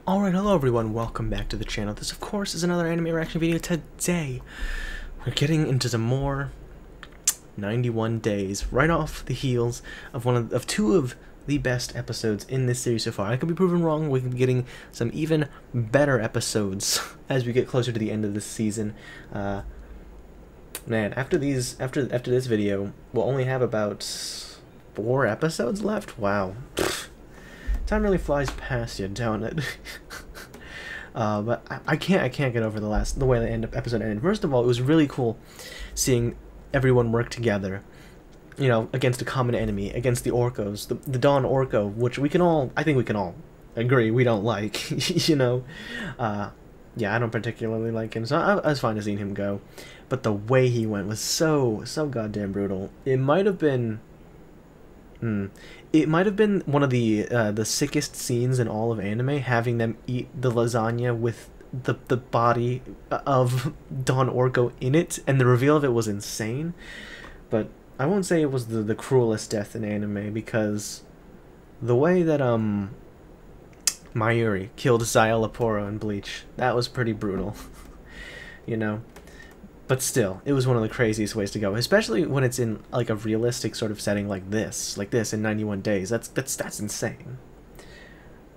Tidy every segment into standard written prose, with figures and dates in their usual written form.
Alright, hello everyone, welcome back to the channel. This, of course, is another anime reaction video. Today, we're getting into some more 91 days, right off the heels of two of the best episodes in this series so far. I could be proven wrong. We could be getting some even better episodes as we get closer to the end of this season. Man, after this video, we'll only have about 4 episodes left. Wow. Time really flies past you, don't it? But I can't get over the way the episode ended. First of all, it was really cool seeing everyone work together, you know, against a common enemy, against the Orcos, the Dawn Orco, which I think we can all agree we don't like, you know. Yeah, I don't particularly like him, so I was fine to seeing him go. But the way he went was so goddamn brutal. It might have been one of the sickest scenes in all of anime, having them eat the lasagna with the body of Don Orco in it, and the reveal of it was insane. But I won't say it was the cruelest death in anime, because the way that Mayuri killed Zaya Laporo in Bleach, that was pretty brutal. You know? But still, it was one of the craziest ways to go, especially when it's in like a realistic sort of setting like this in 91 days. That's insane.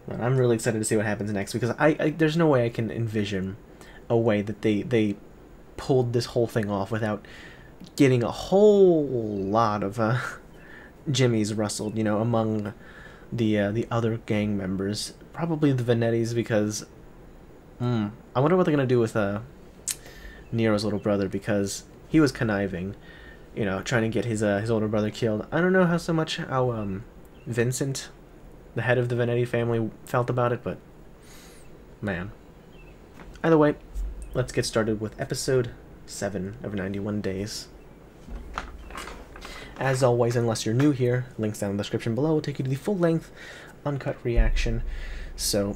And I'm really excited to see what happens next, because there's no way I can envision a way that they pulled this whole thing off without getting a whole lot of jimmies rustled, you know, among the other gang members, probably the Venettis, because I wonder what they're gonna do with Nero's little brother, because he was conniving, you know, trying to get his older brother killed. I don't know how Vincent, the head of the Venetti family, felt about it, but man. Either way, let's get started with episode 7 of 91 Days. As always, unless you're new here, links down in the description below will take you to the full-length, uncut reaction. So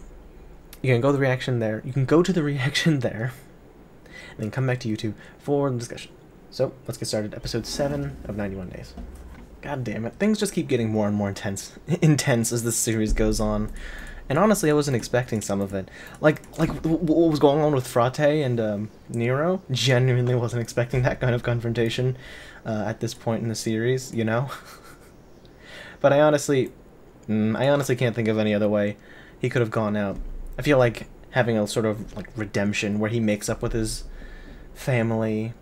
you can go to the reaction there. You can go to the reaction there, and then come back to YouTube for the discussion. So let's get started. Episode 7 of 91 Days. God damn it, things just keep getting more and more intense as this series goes on. And honestly, I wasn't expecting some of it. Like what was going on with Frate and Nero. Genuinely wasn't expecting that kind of confrontation at this point in the series, you know. But I honestly can't think of any other way he could have gone out. I feel like having a sort of like redemption where he makes up with his family,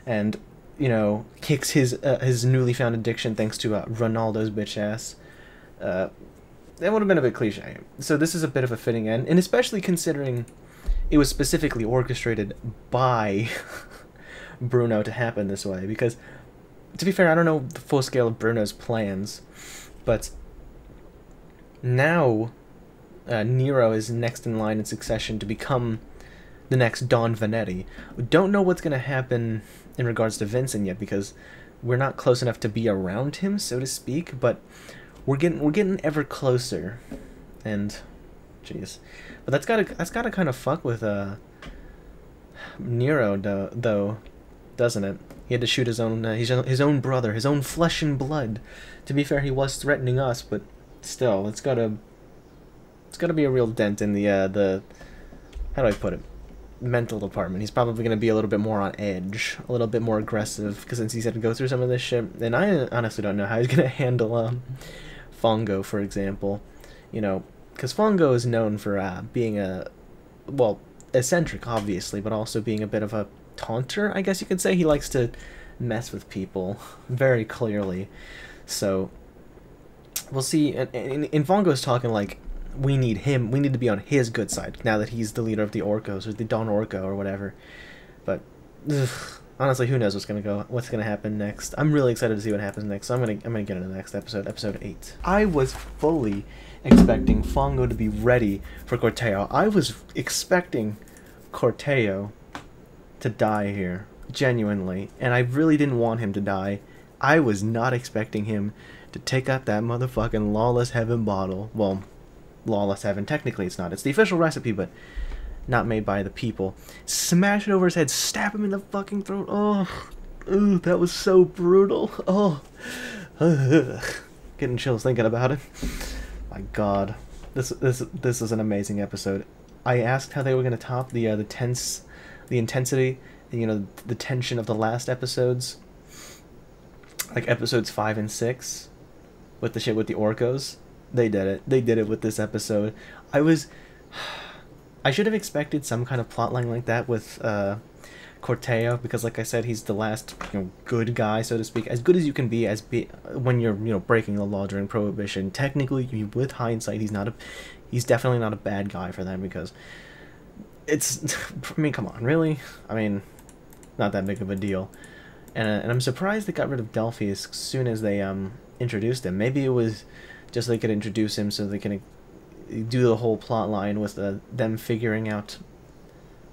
and you know, kicks his newly found addiction thanks to Ronaldo's bitch ass. That would have been a bit cliche. So this is a bit of a fitting end, and especially considering it was specifically orchestrated by Bruno to happen this way. Because, to be fair, I don't know the full scale of Bruno's plans, but now Nero is next in line in succession to become the next Don Venetti. We don't know what's going to happen in regards to Vincent yet, because we're not close enough to be around him, so to speak, but we're getting ever closer. And jeez, but that's gotta kind of fuck with Nero though, doesn't it? He had to shoot his own brother, his own flesh and blood. To be fair, he was threatening us, but still, it's gotta be a real dent in the how do I put it, mental department. He's probably going to be a little bit more on edge, a little bit more aggressive, because since he's had to go through some of this shit. And I honestly don't know how he's going to handle Fango, for example, you know, because Fango is known for being well, eccentric, obviously, but also being a bit of a taunter, I guess you could say. He likes to mess with people very clearly. So we'll see. And Fango's talking like, we need him, we need to be on his good side now that he's the leader of the Orcos, or the Don Orco, or whatever. But honestly, who knows what's gonna happen next. I'm really excited to see what happens next, so I'm gonna get into the next episode, episode 8. I was fully expecting Fango to be ready for Corteo. I was expecting Corteo to die here, genuinely, and I really didn't want him to die. I was not expecting him to take out that motherfucking Lawless Heaven bottle. Well, Lawless Heaven, technically it's not. It's the official recipe, but not made by the people. Smash it over his head, stab him in the fucking throat. Oh, ooh, that was so brutal. Oh, getting chills thinking about it. My God. This was an amazing episode. I asked how they were gonna top the intensity, and you know, the tension of the last episodes, like episodes 5 and 6, with the shit with the orcos. They did it. They did it with this episode. I should have expected some kind of plotline like that with Corteo, because like I said, he's the last, you know, good guy, so to speak, as good as you can be when you're, you know, breaking the law during Prohibition. Technically, with hindsight, he's definitely not a bad guy for them, because it's, I mean, come on, really? I mean, not that big of a deal. And I'm surprised they got rid of Delphi as soon as they introduced him. Maybe it was just they could introduce him so they can do the whole plot line with them figuring out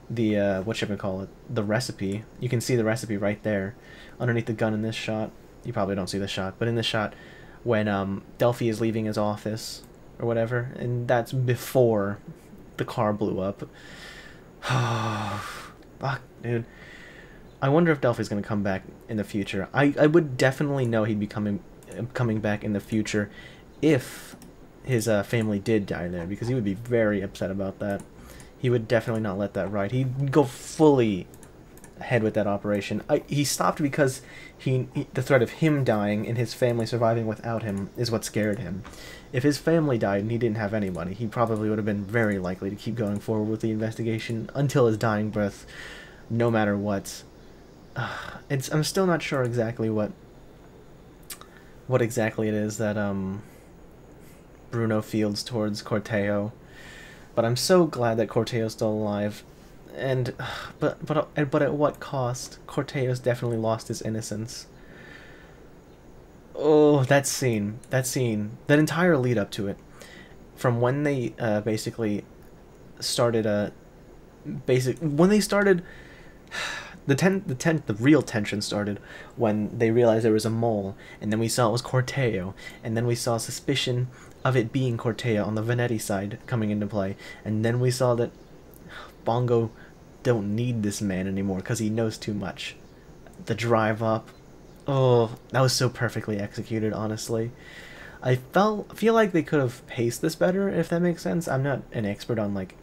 the what should we call it, the recipe. You can see the recipe right there underneath the gun in this shot. You probably don't see the shot, but in this shot when Delphi is leaving his office or whatever, and that's before the car blew up. Fuck, dude. I wonder if Delphi's gonna come back in the future. I would definitely know he'd be coming back in the future if his family did die there, because he would be very upset about that. He would definitely not let that ride. He'd go fully ahead with that operation. He stopped because the threat of him dying and his family surviving without him is what scared him. If his family died and he didn't have anybody, he probably would have been very likely to keep going forward with the investigation until his dying breath, no matter what. I'm still not sure exactly what exactly it is that Bruno feels towards Corteo, but I'm so glad that Corteo's still alive. And but at what cost? Corteo's definitely lost his innocence. Oh, that that entire lead up to it, from when they basically started the real tension started when they realized there was a mole, and then we saw it was Corteo, and then we saw suspicion of it being Corteo on the Venetti side coming into play, and then we saw that Fango don't need this man anymore because he knows too much. The drive up, oh, that was so perfectly executed, honestly. I feel like they could have paced this better, if that makes sense. I'm not an expert on like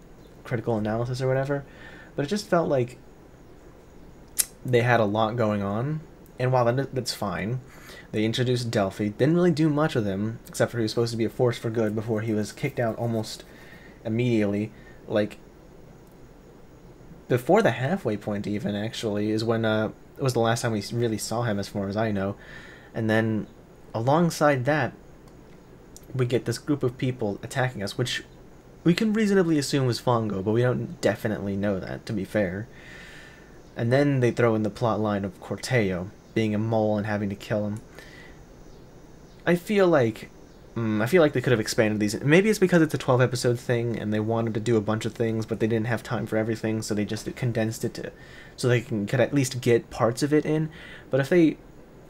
critical analysis or whatever, but it just felt like they had a lot going on, and while that's fine, they introduced Delphi, didn't really do much with him, except for he was supposed to be a force for good before he was kicked out almost immediately. Like, before the halfway point even, actually, is when it was the last time we really saw him, as far as I know. And then, alongside that, we get this group of people attacking us, which we can reasonably assume was Fango, but we don't definitely know that, to be fair. And then they throw in the plot line of Corteo being a mole and having to kill him. I feel like they could have expanded these. Maybe it's because it's a 12-episode thing and they wanted to do a bunch of things, but they didn't have time for everything, so they just condensed it so they could at least get parts of it in. But if they,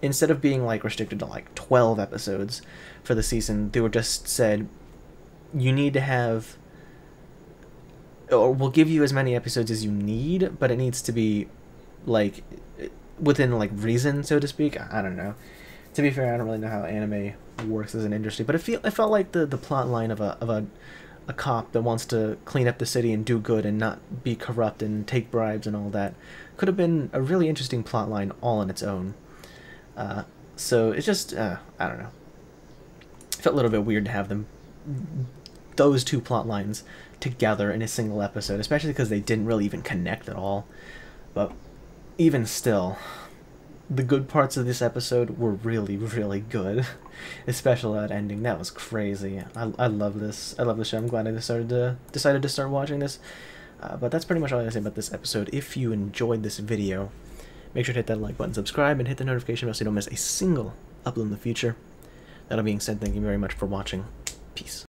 instead of being like restricted to like 12 episodes for the season, they were just said, you need to have, or we'll give you as many episodes as you need, but it needs to be like within like reason, so to speak. I don't know. To be fair, I don't really know how anime works as an industry, but it felt like the plot line of a cop that wants to clean up the city and do good and not be corrupt and take bribes and all that could have been a really interesting plot line all on its own. So it's just I don't know. It felt a little bit weird to have those two plot lines together in a single episode, especially because they didn't really even connect at all. But even still, the good parts of this episode were really, really good. Especially that ending. That was crazy. I love this. I love the show. I'm glad I decided to start watching this. But that's pretty much all I have to say about this episode. If you enjoyed this video, make sure to hit that like button, subscribe, and hit the notification bell so you don't miss a single upload in the future. That being said, thank you very much for watching. Peace.